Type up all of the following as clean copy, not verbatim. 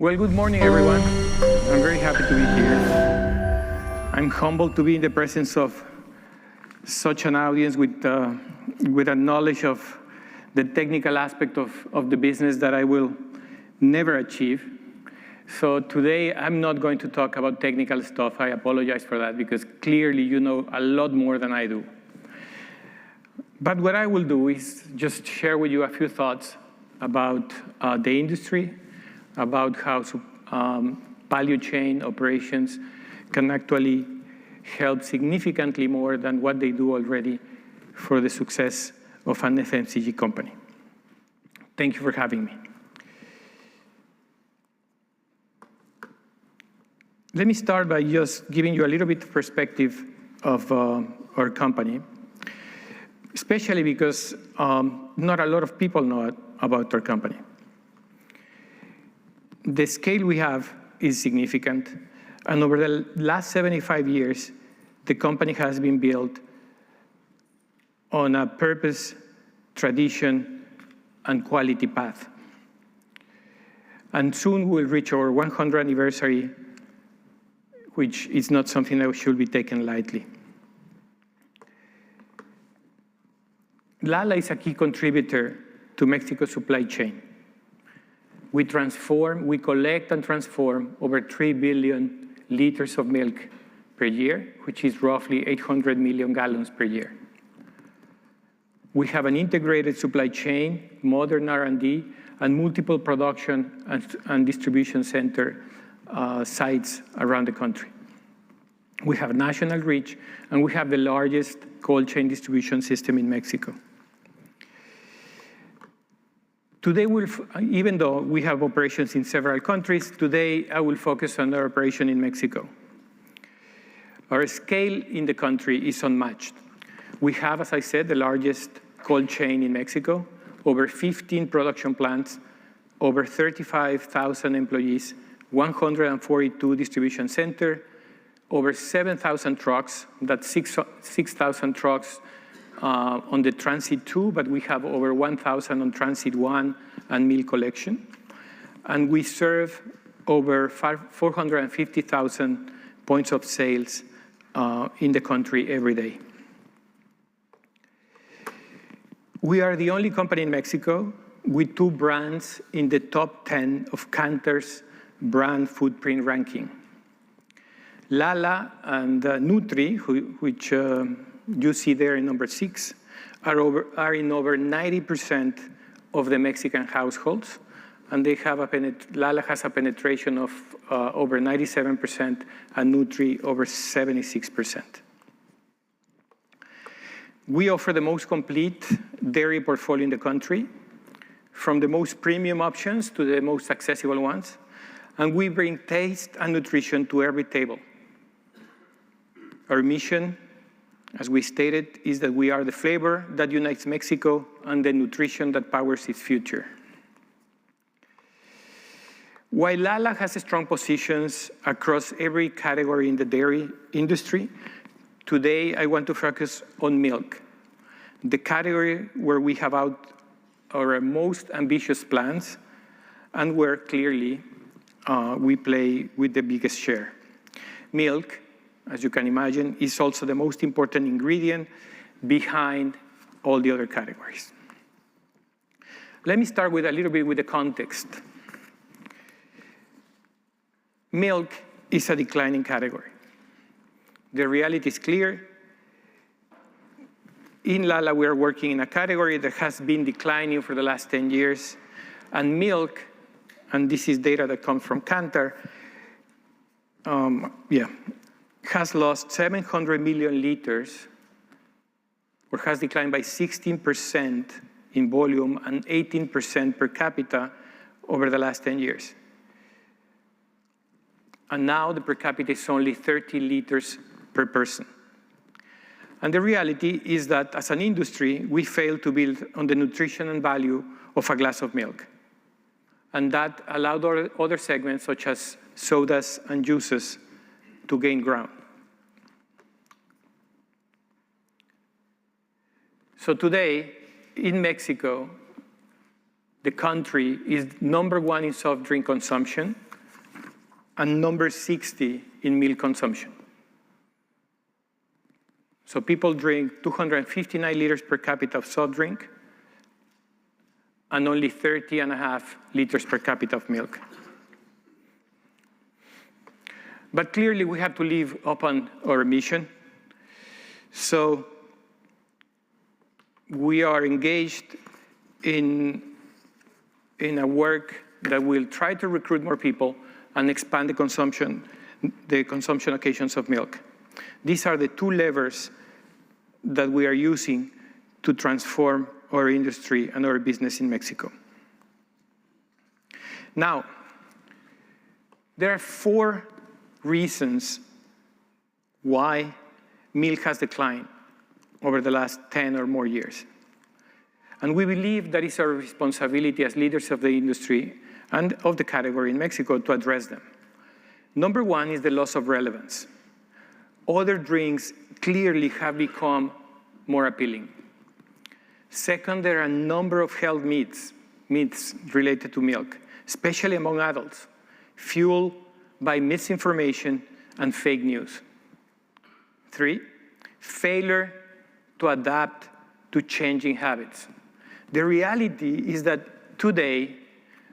Well, good morning, everyone. I'm very happy to be here. I'm humbled to be in the presence of such an audience with a knowledge of the technical aspect of the business that I will never achieve. So today, I'm not going to talk about technical stuff. I apologize for that, because clearly you know a lot more than I do. But what I will do is just share with you a few thoughts about the industry, about how value chain operations can actually help significantly more than what they do already for the success of an FMCG company. Thank you for having me. Let me start by just giving you a little bit of perspective of our company, especially because not a lot of people know about our company. The scale we have is significant, and over the last 75 years, the company has been built on a purpose, tradition, and quality path. And soon we'll reach our 100th anniversary, which is not something that should be taken lightly. Lala is a key contributor to Mexico's supply chain. We collect and transform over 3 billion liters of milk per year, which is roughly 800 million gallons per year. We have an integrated supply chain, modern R&D, and multiple production and distribution center sites around the country. We have national reach, and we have the largest cold chain distribution system in Mexico. Today, even though we have operations in several countries, today I will focus on our operation in Mexico. Our scale in the country is unmatched. We have, as I said, the largest cold chain in Mexico, over 15 production plants, over 35,000 employees, 142 distribution centers, over 7,000 trucks. That's 6,000 trucks on the Transit 2, but we have over 1,000 on Transit 1 and meal collection. And we serve over 450,000 points of sales in the country every day. We are the only company in Mexico with 2 brands in the top 10 of Kantar's brand footprint ranking. Lala and Nutri, which you see there in number 6, are in over 90% of the Mexican households, and Lala has a penetration of over 97% and Nutri over 76%. We offer the most complete dairy portfolio in the country, from the most premium options to the most accessible ones, and we bring taste and nutrition to every table. Our mission, as we stated, is that we are the flavor that unites Mexico and the nutrition that powers its future. While Lala has strong positions across every category in the dairy industry, today I want to focus on milk, the category where we have our most ambitious plans and where clearly we play with the biggest share. Milk, as you can imagine, is also the most important ingredient behind all the other categories. Let me start with a little bit with the context. Milk is a declining category. The reality is clear. In Lala, we are working in a category that has been declining for the last 10 years, and milk, and this is data that comes from Kantar, has lost 700 million liters, or has declined by 16% in volume and 18% per capita over the last 10 years. And now the per capita is only 30 liters per person. And the reality is that as an industry, we fail to build on the nutrition and value of a glass of milk. And that allowed other segments, such as sodas and juices, to gain ground. So today, in Mexico, the country is #1 in soft drink consumption, and number 60 in milk consumption. So people drink 259 liters per capita of soft drink and only 30.5 liters per capita of milk. But clearly, we have to live up on our mission. So we are engaged in a work that will try to recruit more people and expand the consumption occasions of milk. These are the two levers that we are using to transform our industry and our business in Mexico. Now, there are 4 reasons why milk has declined over the last 10 or more years. And we believe that it's our responsibility as leaders of the industry and of the category in Mexico to address them. Number 1 is the loss of relevance. Other drinks clearly have become more appealing. Second, there are a number of health myths related to milk, especially among adults, fueled by misinformation and fake news. 3, failure to adapt to changing habits. The reality is that today,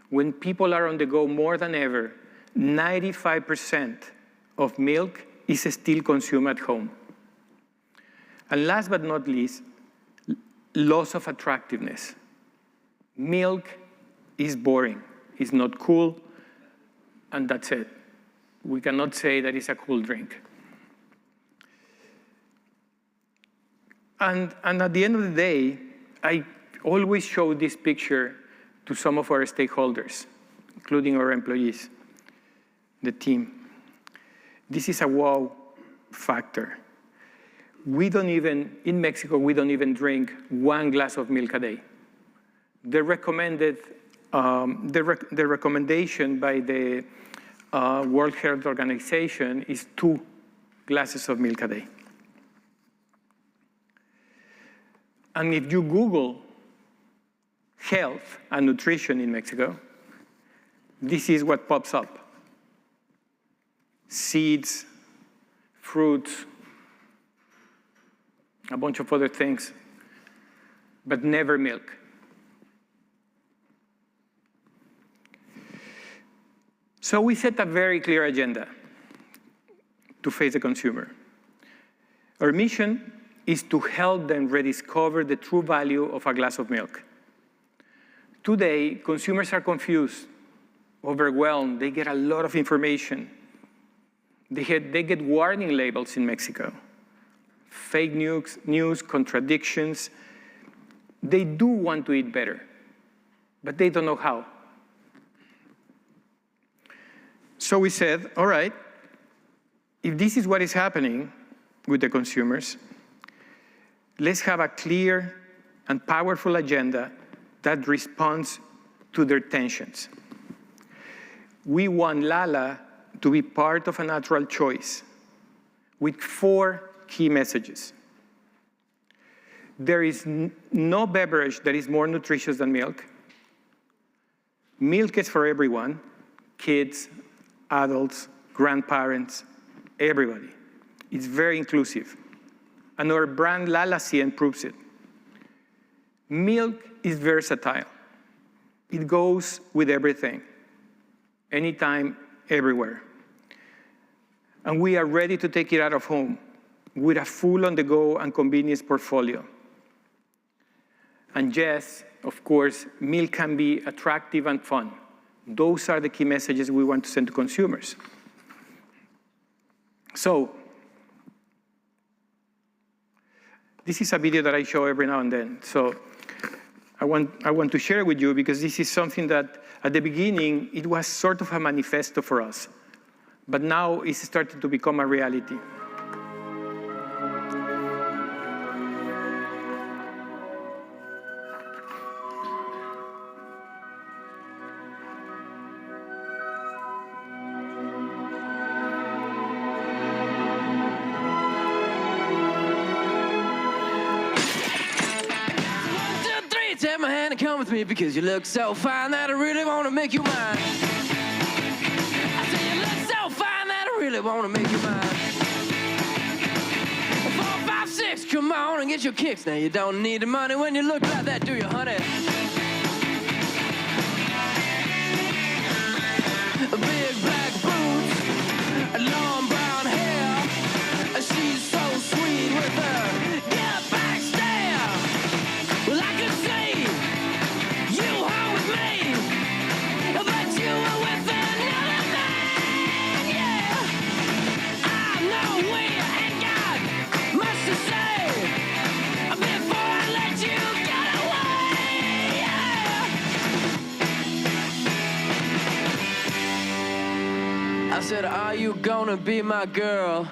when people are on the go more than ever, 95% of milk is still consumed at home. And last but not least, loss of attractiveness. Milk is boring, it's not cool, and that's it. We cannot say that it's a cool drink. And at the end of the day, I always show this picture to some of our stakeholders, including our employees, the team. This is a wow factor. In Mexico, we don't even drink 1 glass of milk a day. The recommendation by the World Health Organization is 2 glasses of milk a day. And if you Google health and nutrition in Mexico, this is what pops up. Seeds, fruits, a bunch of other things, but never milk. So we set a very clear agenda to face the consumer. Our mission is to help them rediscover the true value of a glass of milk. Today, consumers are confused, overwhelmed. They get a lot of information. They get warning labels in Mexico. Fake news, contradictions. They do want to eat better, but they don't know how. So we said, all right, if this is what is happening with the consumers, let's have a clear and powerful agenda that responds to their tensions. We want Lala to be part of a natural choice with 4 key messages. There is no beverage that is more nutritious than milk. Milk is for everyone, kids, adults, grandparents, everybody. It's very inclusive. And our brand Lala proves it. Milk is versatile. It goes with everything, anytime, everywhere. And we are ready to take it out of home with a full on-the-go and convenience portfolio. And yes, of course, milk can be attractive and fun. Those are the key messages we want to send to consumers. So, this is a video that I show every now and then. So I want to share with you because this is something that at the beginning, it was sort of a manifesto for us. But now it's starting to become a reality. Take my hand and come with me because you look so fine that I really want to make you mine. I say you look so really wanna make you mine. 4, 5, 6, come on and get your kicks. Now you don't need the money when you look like that, do you, honey? Big black boots, long brown hair. She's so sweet with her get back stare. Well, I could see you home with me, but you were with another man, yeah. I know we ain't got much to say before I let you get away, yeah. I said, are you gonna be my girl?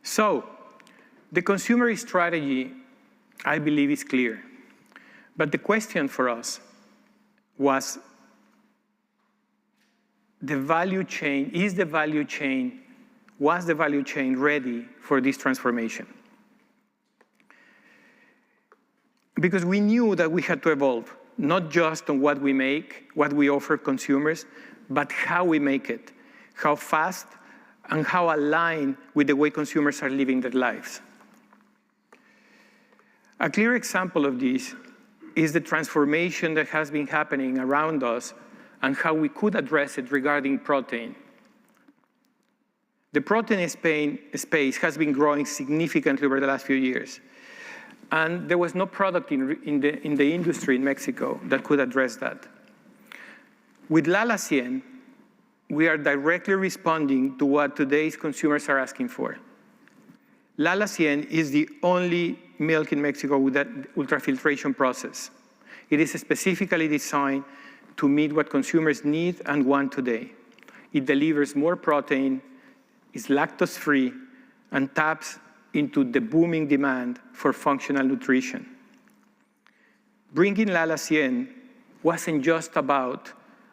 So, the consumer strategy, I believe, is clear. But the question for us was the value chain, was the value chain ready for this transformation? Because we knew that we had to evolve, not just on what we make, what we offer consumers, but how we make it, how fast, and how aligned with the way consumers are living their lives. A clear example of this is the transformation that has been happening around us and how we could address it regarding protein. The protein space has been growing significantly over the last few years. And there was no product in the industry in Mexico that could address that. With Lala 100, we are directly responding to what today's consumers are asking for. Lala 100 is the only milk in Mexico with that ultrafiltration process. It is specifically designed to meet what consumers need and want today. It delivers more protein, is lactose-free, and taps into the booming demand for functional nutrition. Bringing Lala 100 wasn't just about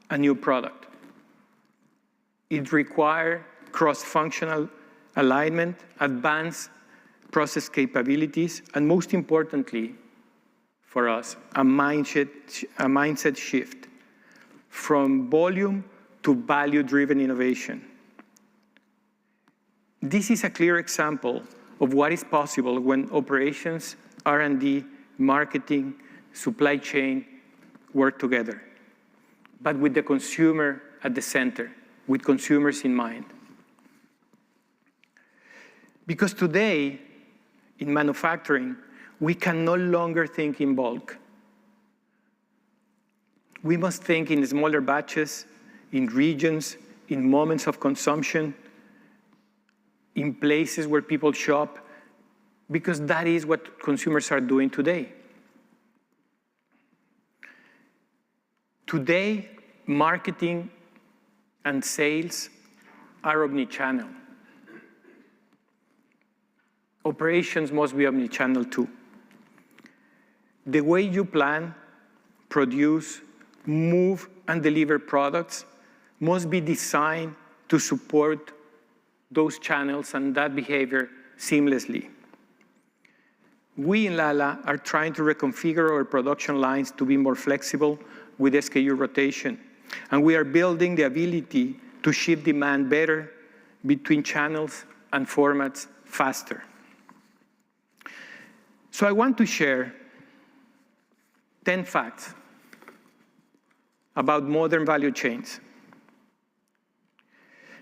a new product. It required cross-functional alignment, advanced process capabilities, and most importantly, for us, a mindset shift from volume to value-driven innovation. This is a clear example of what is possible when operations, R&D, marketing, supply chain work together, but with the consumer at the center, with consumers in mind. Because today, in manufacturing, we can no longer think in bulk. We must think in smaller batches, in regions, in moments of consumption, in places where people shop, because that is what consumers are doing today. Today, marketing and sales are omnichannel. Operations must be omnichannel too. The way you plan, produce, move, and deliver products must be designed to support those channels and that behavior seamlessly. We in Lala are trying to reconfigure our production lines to be more flexible with SKU rotation. And we are building the ability to shift demand better between channels and formats faster. So I want to share 10 facts about modern value chains.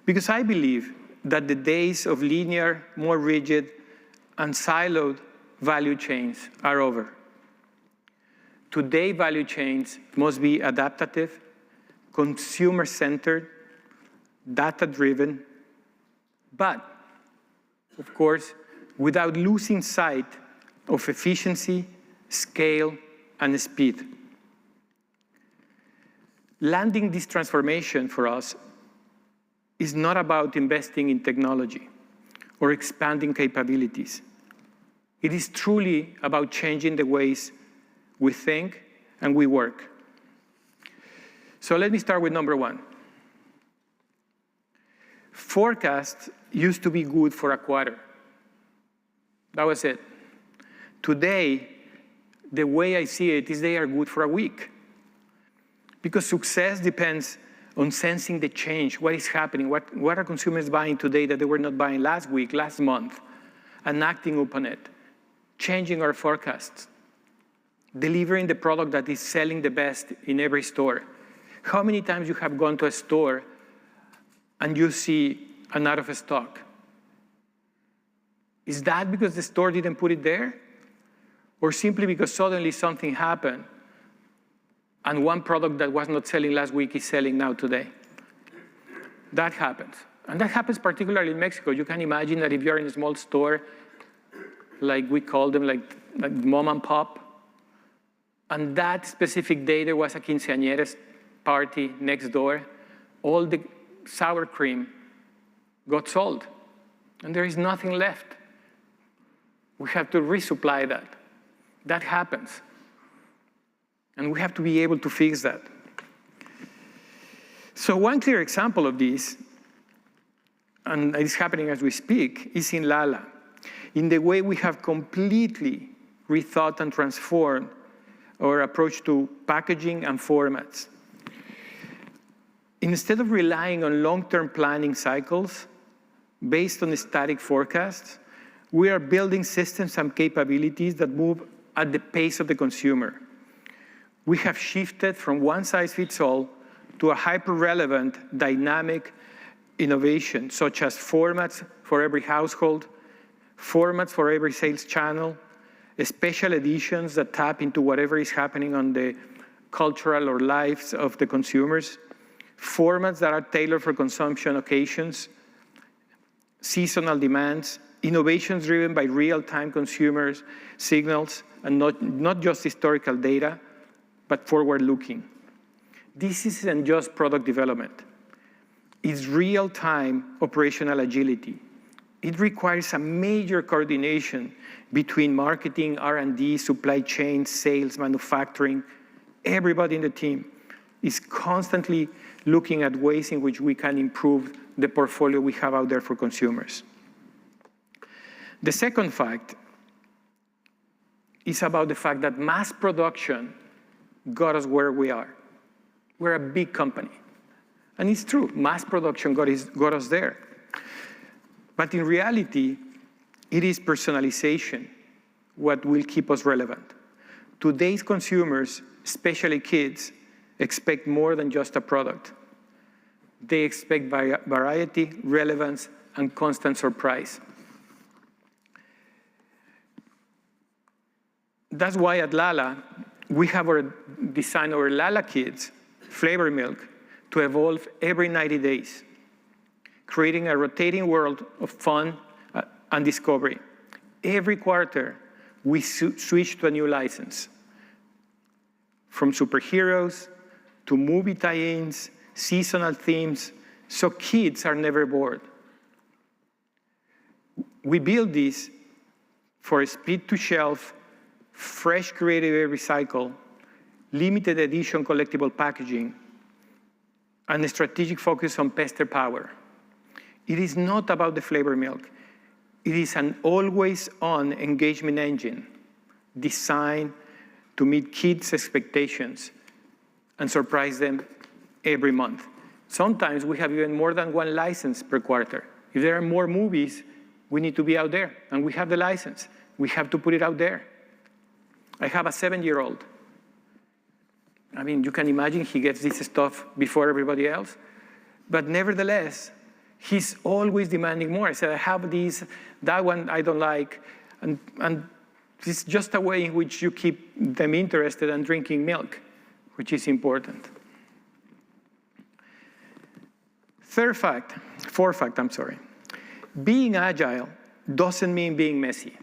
Because I believe that the days of linear, more rigid, and siloed value chains are over. Today, value chains must be adaptive, consumer-centered, data-driven, but, of course, without losing sight of efficiency, scale, and speed. Landing this transformation for us is not about investing in technology or expanding capabilities. It is truly about changing the ways we think and we work. So let me start with number one. Forecasts used to be good for a quarter. That was it. Today, the way I see it is they are good for a week. Because success depends on sensing the change, what is happening, what are consumers buying today that they were not buying last week, last month, and acting upon it, changing our forecasts, delivering the product that is selling the best in every store. How many times you have gone to a store and you see an out of stock? Is that because the store didn't put it there? Or simply because suddenly something happened and one product that was not selling last week is selling now today? That happens. And that happens particularly in Mexico. You can imagine that if you're in a small store, like we call them, like mom and pop, and that specific day there was a quinceañera party next door, all the sour cream got sold, and there is nothing left. We have to resupply that. That happens. And we have to be able to fix that. So one clear example of this, and it's happening as we speak, is in Lala, in the way we have completely rethought and transformed our approach to packaging and formats. Instead of relying on long-term planning cycles based on static forecasts, we are building systems and capabilities that move at the pace of the consumer. We have shifted from one-size-fits-all to a hyper-relevant, dynamic innovation, such as formats for every household, formats for every sales channel, special editions that tap into whatever is happening on the cultural or lives of the consumers, formats that are tailored for consumption occasions, seasonal demands, innovations driven by real-time consumers' signals, and not just historical data, but forward-looking. This isn't just product development. It's real-time operational agility. It requires a major coordination between marketing, R&D, supply chain, sales, manufacturing. Everybody in the team is constantly looking at ways in which we can improve the portfolio we have out there for consumers. The second fact is about the fact that mass production got us where we are. We're a big company. And it's true, mass production got us there. But in reality, it is personalization what will keep us relevant. Today's consumers, especially kids, expect more than just a product. They expect variety, relevance, and constant surprise. That's why at Lala, we have designed our Lala Kids flavor milk to evolve every 90 days, creating a rotating world of fun and discovery. Every quarter, we switch to a new license, from superheroes to movie tie-ins, seasonal themes, so kids are never bored. We build this for speed to shelf, fresh creative every cycle, limited edition collectible packaging, and a strategic focus on pester power. It is not about the flavor milk. It is an always-on engagement engine designed to meet kids' expectations and surprise them every month. Sometimes we have even more than one license per quarter. If there are more movies, we need to be out there, and we have the license. We have to put it out there. I have a 7-year-old. I mean, you can imagine he gets this stuff before everybody else. But nevertheless, he's always demanding more. I said, I have these, that one I don't like. And it's just a way in which you keep them interested and drinking milk, which is important. Fourth fact, being agile doesn't mean being messy.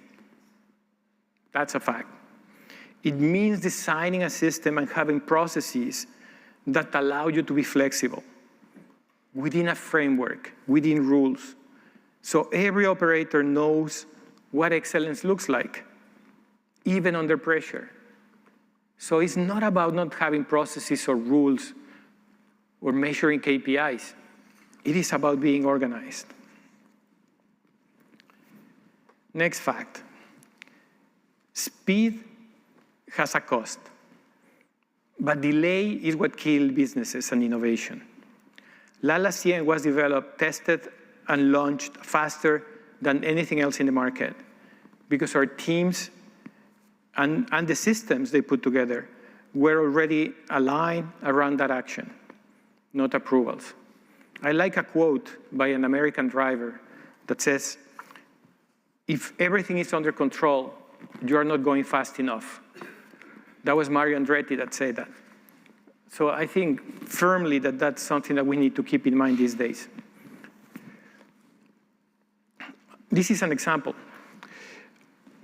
That's a fact. It means designing a system and having processes that allow you to be flexible within a framework, within rules. So every operator knows what excellence looks like, even under pressure. So it's not about not having processes or rules or measuring KPIs. It is about being organized. Next fact. Speed has a cost, but delay is what kills businesses and innovation. Lala CN was developed, tested, and launched faster than anything else in the market because our teams and the systems they put together were already aligned around that action, not approvals. I like a quote by an American driver that says, if everything is under control, you are not going fast enough. That was Mario Andretti that said that. So I think firmly that that's something that we need to keep in mind these days. This is an example.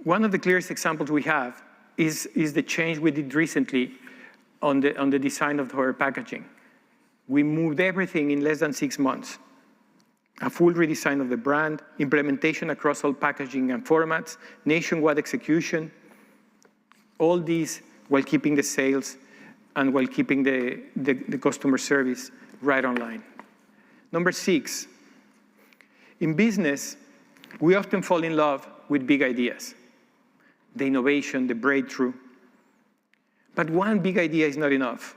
One of the clearest examples we have is the change we did recently on the design of our packaging. We moved everything in less than 6 months. A full redesign of the brand, implementation across all packaging and formats, nationwide execution, all these while keeping the sales and while keeping the customer service right online. Number 6, in business, we often fall in love with big ideas, the innovation, the breakthrough. But one big idea is not enough.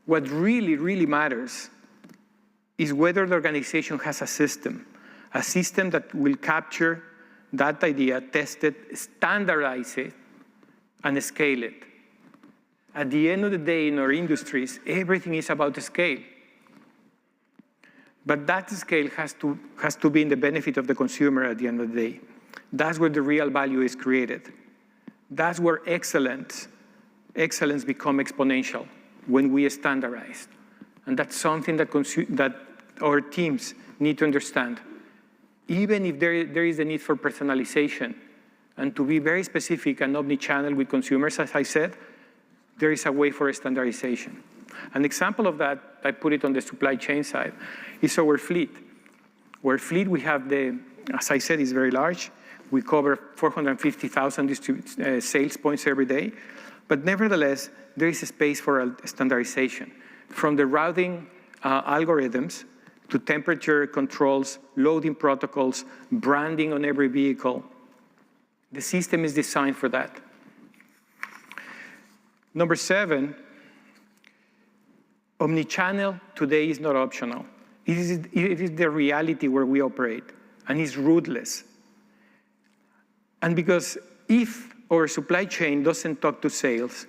What really, really matters is whether the organization has a system that will capture that idea, test it, standardize it, and scale it. At the end of the day, in our industries, everything is about the scale. But that scale has to be in the benefit of the consumer at the end of the day. That's where the real value is created. That's where excellence becomes exponential when we standardize. And that's something that our teams need to understand. Even if there is a need for personalization and to be very specific and omni-channel with consumers, as I said, there is a way for standardization. An example of that, I put it on the supply chain side, is our fleet. Our fleet, we have as I said, is very large. We cover 450,000 sales points every day. But nevertheless, there is a space for standardization. From the routing algorithms to temperature controls, loading protocols, branding on every vehicle, the system is designed for that. Number 7, omnichannel today is not optional. It is the reality where we operate, and it's ruthless. And because if our supply chain doesn't talk to sales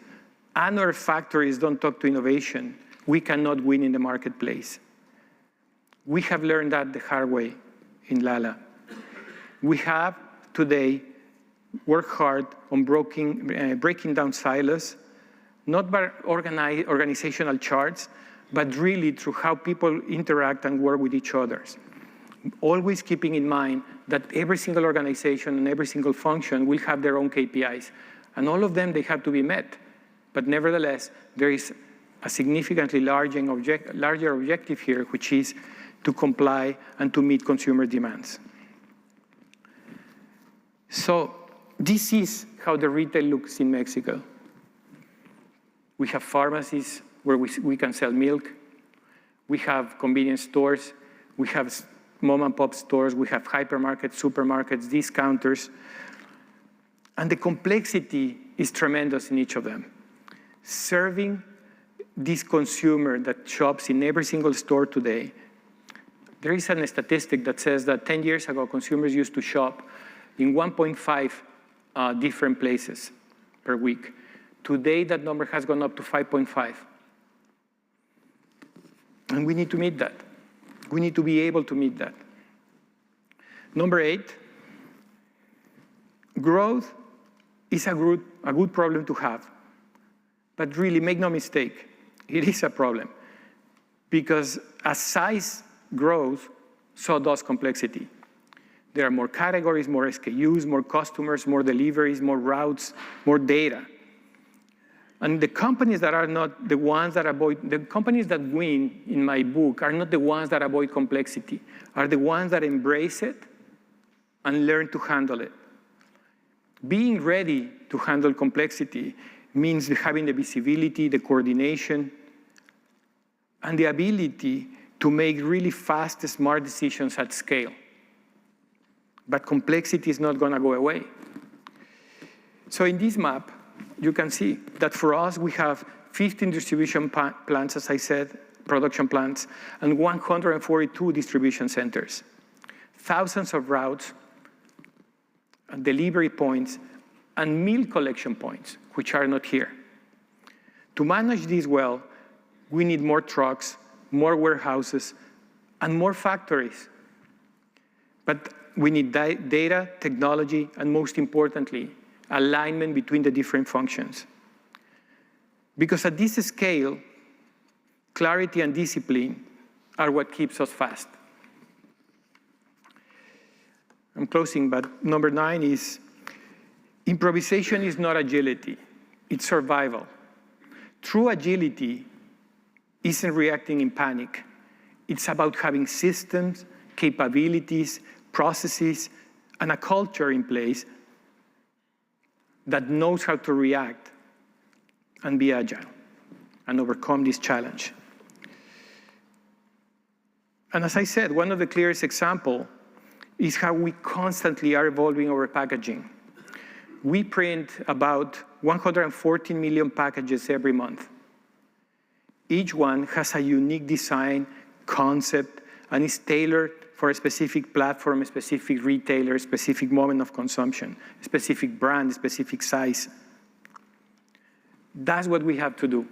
and our factories don't talk to innovation, we cannot win in the marketplace. We have learned that the hard way in Lala. We have today worked hard on breaking down silos, not by organizational charts, but really through how people interact and work with each other. Always keeping in mind that every single organization and every single function will have their own KPIs. And all of them, they have to be met. But nevertheless, there is a significantly larger objective here, which is to comply and to meet consumer demands. So this is how the retail looks in Mexico. We have pharmacies where we can sell milk. We have convenience stores. We have mom and pop stores. We have hypermarkets, supermarkets, discounters. And the complexity is tremendous in each of them. Serving this consumer that shops in every single store today, there is a statistic that says that 10 years ago, consumers used to shop in 1.5 different places per week. Today, that number has gone up to 5.5. And we need to meet that. We need to be able to meet that. Number 8, growth is a good problem to have. But really, make no mistake, it is a problem. Because as size grows, so does complexity. There are more categories, more SKUs, more customers, more deliveries, more routes, more data. And the companies that are not the ones that avoid, the companies that win in my book are not the ones that avoid complexity, are the ones that embrace it and learn to handle it. Being ready to handle complexity means having the visibility, the coordination, and the ability to make really fast, smart decisions at scale. But complexity is not going to go away. So in this map, you can see that for us, we have 15 distribution plants, as I said, production plants, and 142 distribution centers, thousands of routes, and delivery points, and meal collection points, which are not here. To manage this well, we need more trucks, more warehouses, and more factories. But we need data, technology, and most importantly, alignment between the different functions. Because at this scale, clarity and discipline are what keeps us fast. I'm closing, but number 9 is improvisation is not agility, it's survival. True agility isn't reacting in panic. It's about having systems, capabilities, processes, and a culture in place that knows how to react and be agile and overcome this challenge. And as I said, one of the clearest examples is how we constantly are evolving our packaging. We print about 114 million packages every month. Each one has a unique design, concept, and is tailored for a specific platform, a specific retailer, a specific moment of consumption, a specific brand, a specific size. That's what we have to do.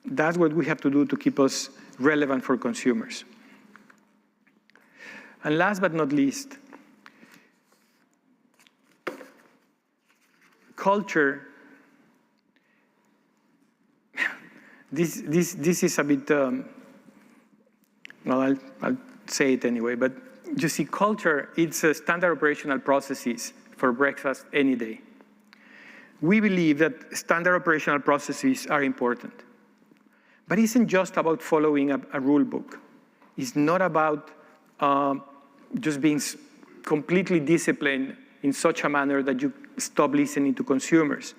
That's what we have to do to keep us relevant for consumers. And last but not least, culture. This is a bit, well, I'll say it anyway, but you see, culture, it's a standard operational processes for breakfast any day. We believe that standard operational processes are important, but it isn't just about following a rule book. It's not about just being completely disciplined in such a manner that you stop listening to consumers.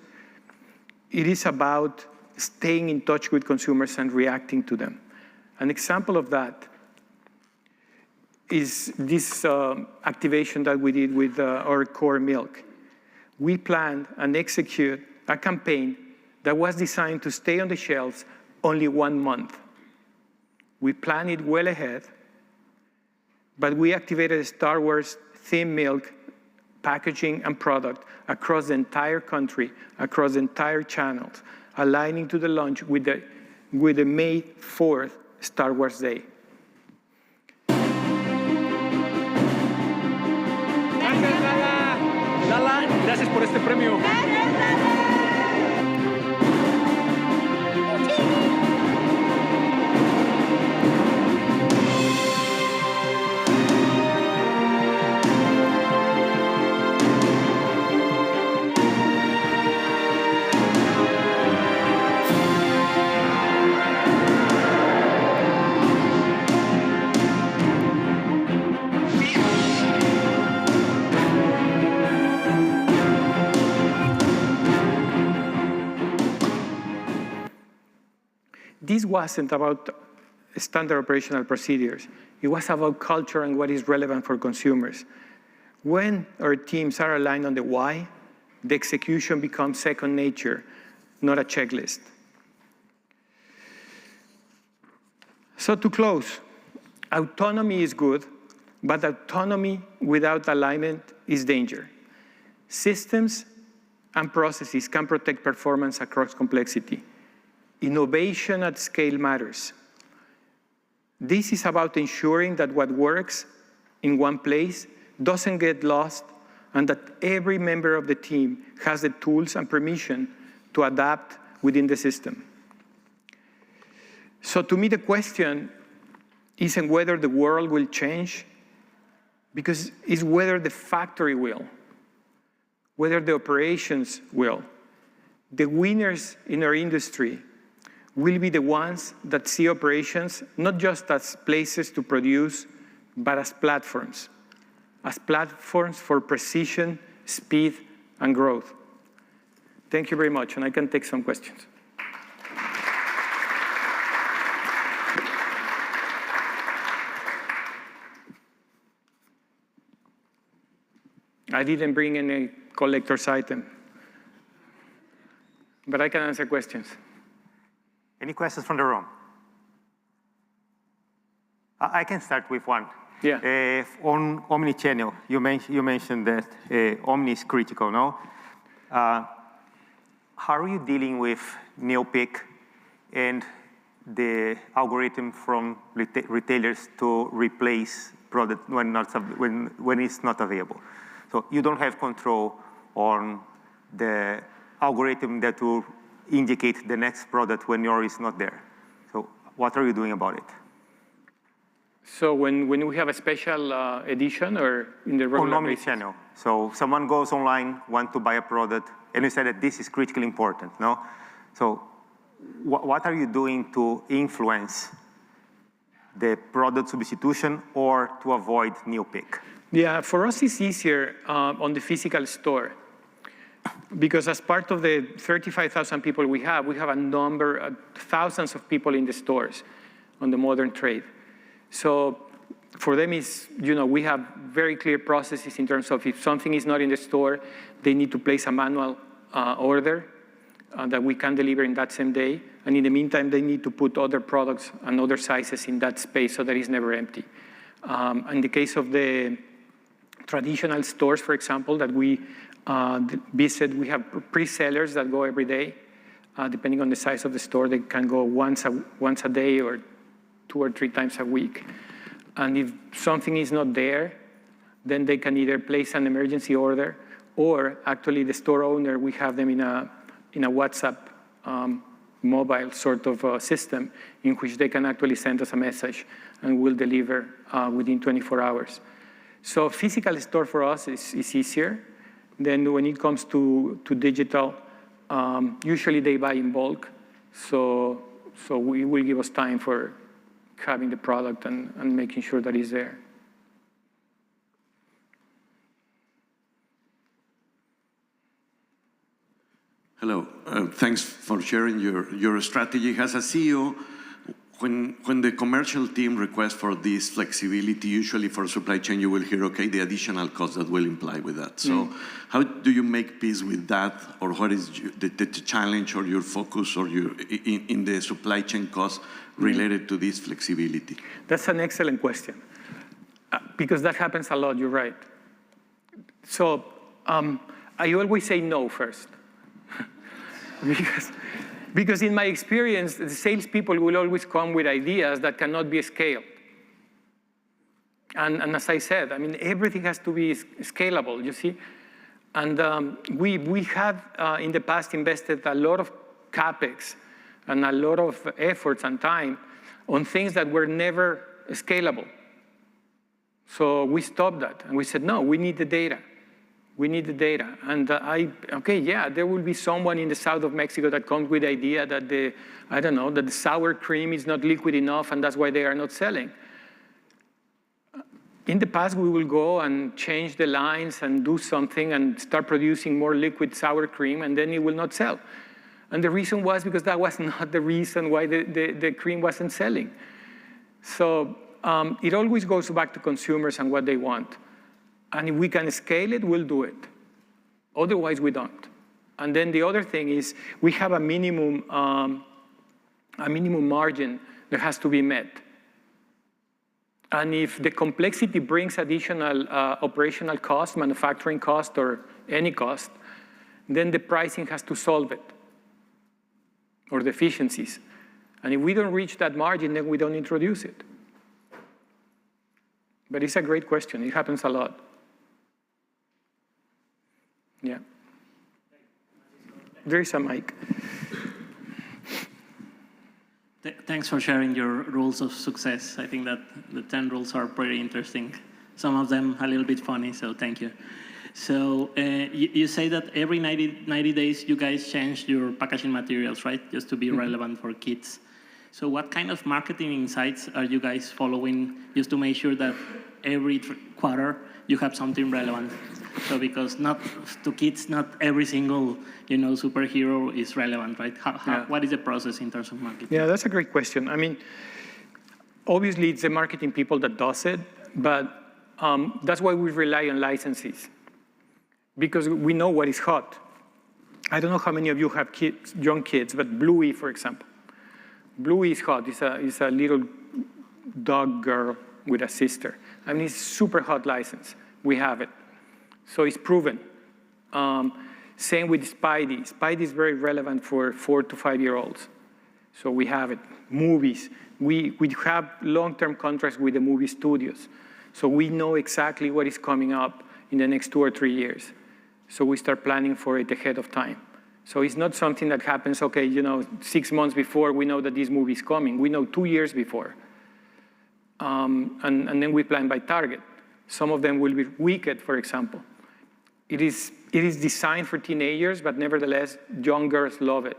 It is about staying in touch with consumers and reacting to them. An example of that is this activation that we did with our core milk. We planned and executed a campaign that was designed to stay on the shelves only 1 month. We planned it well ahead, but we activated Star Wars themed milk packaging and product across the entire country, across the entire channels, aligning to the launch with the May 4th Star Wars Day. Gracias, Lala. Lala, gracias por este premio. This wasn't about standard operational procedures. It was about culture and what is relevant for consumers. When our teams are aligned on the why, the execution becomes second nature, not a checklist. So to close, autonomy is good, but autonomy without alignment is danger. Systems and processes can protect performance across complexity. Innovation at scale matters. This is about ensuring that what works in one place doesn't get lost and that every member of the team has the tools and permission to adapt within the system. So to me, the question isn't whether the world will change, because it's whether the factory will, whether the operations will. The winners in our industry will be the ones that see operations not just as places to produce, but as platforms for precision, speed, and growth. Thank you very much, and I can take some questions. I didn't bring any collector's item, but I can answer questions. Any questions from the room? I can start with one. Yeah. On omnichannel, you mentioned that omni is critical, no? How are you dealing with NeoPick and the algorithm from retailers to replace product when it's not available? So you don't have control on the algorithm that will indicate the next product when yours is not there. So what are you doing about it? So when we have a special edition or in the regular basis? Omnichannel. So someone goes online, want to buy a product, and you said that this is critically important, no? So what are you doing to influence the product substitution or to avoid NeoPick? Yeah, for us it's easier on the physical store, because as part of the 35,000 people we have a number, thousands of people in the stores on the modern trade. So for them, we have very clear processes in terms of if something is not in the store, they need to place a manual order that we can deliver in that same day. And in the meantime, they need to put other products and other sizes in that space so that it's never empty. In the case of the traditional stores, for example, that we visit, we have pre-sellers that go every day. Depending on the size of the store, they can go once a day or 2 or 3 times a week. And if something is not there, then they can either place an emergency order, or actually the store owner, we have them in a WhatsApp mobile sort of system in which they can actually send us a message and we'll deliver within 24 hours. So physical store for us is easier. Then when it comes to digital, usually they buy in bulk. So we will give us time for having the product and making sure that it's there. Hello. Thanks for sharing your strategy. As a CEO, when the commercial team requests for this flexibility, usually for supply chain, you will hear, okay, the additional cost that will imply with that. So how do you make peace with that? Or what is the challenge or your focus or in the supply chain cost related to this flexibility? That's an excellent question, because that happens a lot, you're right. So I always say no first. Because in my experience, the salespeople will always come with ideas that cannot be scaled. And as I said, I mean, everything has to be scalable, you see? And we have in the past invested a lot of CapEx and a lot of efforts and time on things that were never scalable. So we stopped that, and we said, no, we need the data. We need the data. And there will be someone in the south of Mexico that comes with the idea that that the sour cream is not liquid enough, and that's why they are not selling. In the past, we will go and change the lines and do something and start producing more liquid sour cream, and then it will not sell. And the reason was because that was not the reason why the cream wasn't selling. So it always goes back to consumers and what they want. And if we can scale it, we'll do it. Otherwise, we don't. And then the other thing is we have a minimum margin that has to be met. And if the complexity brings additional operational cost, manufacturing cost, or any cost, then the pricing has to solve it, or the efficiencies. And if we don't reach that margin, then we don't introduce it. But it's a great question. It happens a lot. Yeah. There is a mic. Thanks for sharing your rules of success. I think that the 10 rules are pretty interesting. some of them a little bit funny, so thank you. So you say that every 90 days you guys change your packaging materials, right? Just to be relevant for kids. So what kind of marketing insights are you guys following just to make sure that every quarter you have something relevant? So because not to kids, not every single superhero is relevant, right? What is the process in terms of marketing? Yeah, that's a great question. I mean, obviously it's the marketing people that does it, but that's why we rely on licenses, because we know what is hot. I don't know how many of you have kids, young kids, but Bluey, for example. Bluey is hot. It's a little dog girl with a sister. I mean, it's super hot license. We have it. So it's proven. Same with Spidey. Spidey is very relevant for 4 to 5 year olds. So we have it. Movies. We have long-term contracts with the movie studios. So we know exactly what is coming up in the next 2 or 3 years. So we start planning for it ahead of time. So it's not something that happens, okay, 6 months before we know that this movie is coming. We know 2 years before. And then we plan by target. Some of them will be Wicked, for example. It is designed for teenagers, but nevertheless, young girls love it.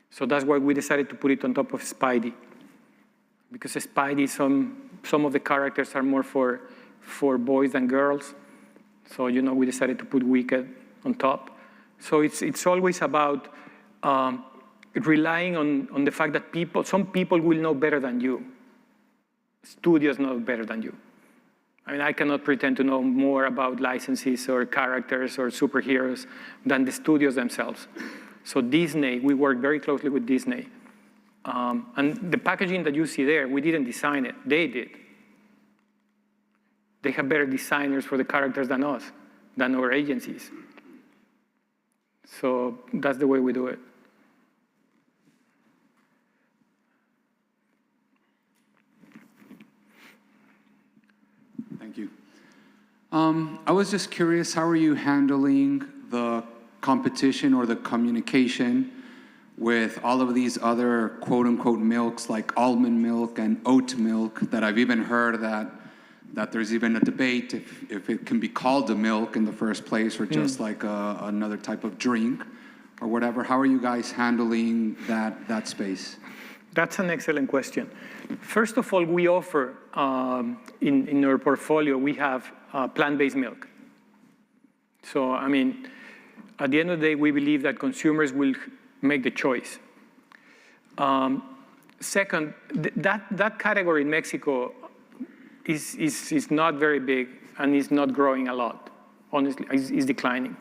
So that's why we decided to put it on top of Spidey. Because Spidey, some of the characters are more for boys than girls. So, we decided to put Wicked on top. So it's always about relying on the fact that some people will know better than you. Studios know better than you. I mean, I cannot pretend to know more about licenses or characters or superheroes than the studios themselves. So Disney, we work very closely with Disney. And the packaging that you see there, we didn't design it, they did. They have better designers for the characters than us, than our agencies. So that's the way we do it. Thank you. I was just curious, how are you handling the competition or the communication with all of these other quote-unquote milks like almond milk and oat milk that I've even heard that there's even a debate if it can be called a milk in the first place or just like another type of drink or whatever. How are you guys handling that space? That's an excellent question. First of all, we offer, in our portfolio, we have plant-based milk. So, I mean, at the end of the day, we believe that consumers will make the choice. Second, that category in Mexico is not very big and is not growing a lot. Honestly, is declining.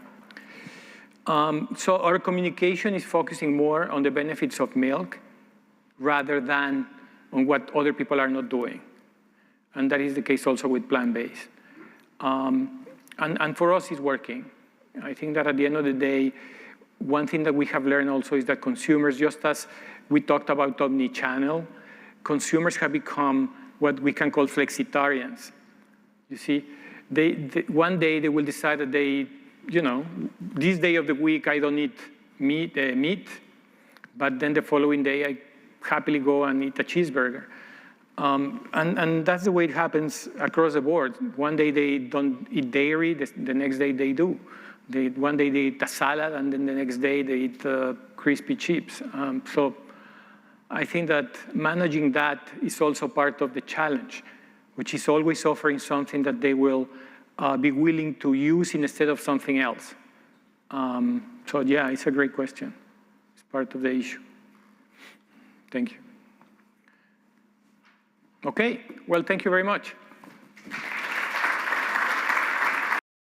So our communication is focusing more on the benefits of milk rather than on what other people are not doing. And that is the case also with plant-based. And for us, it's working. I think that at the end of the day, one thing that we have learned also is that consumers, just as we talked about omni-channel, consumers have become what we can call flexitarians. You see, one day they will decide that this day of the week I don't eat meat, but then the following day I happily go and eat a cheeseburger. And that's the way it happens across the board. One day they don't eat dairy, the next day they do. One day they eat a salad, and then the next day they eat crispy chips. So I think that managing that is also part of the challenge, which is always offering something that they will be willing to use instead of something else. So yeah, it's a great question. It's part of the issue. Thank you. Okay, well, thank you very much.